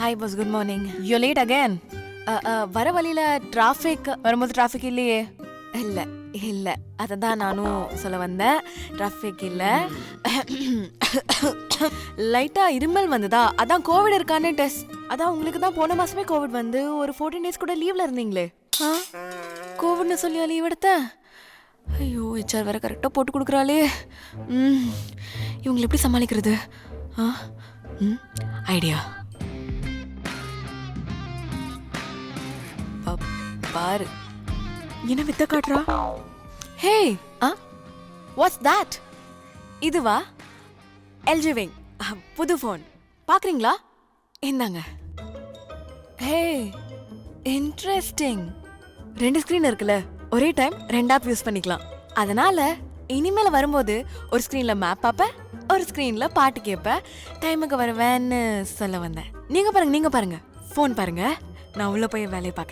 Hi boss, good morning. You late again. வர வழியில traffic வரும்போது டிராஃபிக் இல்லையே? இல்லை இல்லை, அதை தான் நானும் சொல்ல வந்தேன். டிராஃபிக் இல்லை, லைட்டாக இருமல் வந்ததா, அதான் கோவிட் இருக்கான்னு டெஸ்ட். அதான் உங்களுக்கு தான் போன மாதமே கோவிட் வந்து ஒரு 14 days கூட லீவில் இருந்தீங்களே. கோவிட்னு சொல்லியா லீவ் எடுத்தேன்? ஐயோ, ஹெச்ஆர் வேற கரெக்டாக போட்டு கொடுக்குறாளே. இவங்களை எப்படி சமாளிக்கிறது? ஐடியா பாரு, என்ன வித்த காட்டுறா. ஹே, வாட்ஸ் தட்? இதுவா? எல்ஜி விங் புது ஃபோன் பார்க்குறீங்களா? இந்தாங்க. ஹே, இன்ட்ரெஸ்டிங். 2 ஸ்க்ரீன் இருக்குல்ல, ஒரே டைம் 2 ஆப் யூஸ் பண்ணிக்கலாம். அதனால இனிமேல் வரும்போது ஒரு ஸ்க்ரீனில் மேப் பார்ப்பேன், ஒரு ஸ்க்ரீனில் பாட்டு கேட்பேன். டைமுக்கு வருவேன்னு சொல்ல வந்தேன். நீங்கள் பாருங்க ஃபோன் பாருங்க, நான் உள்ளே போய் வேலையை பார்க்குறேன்.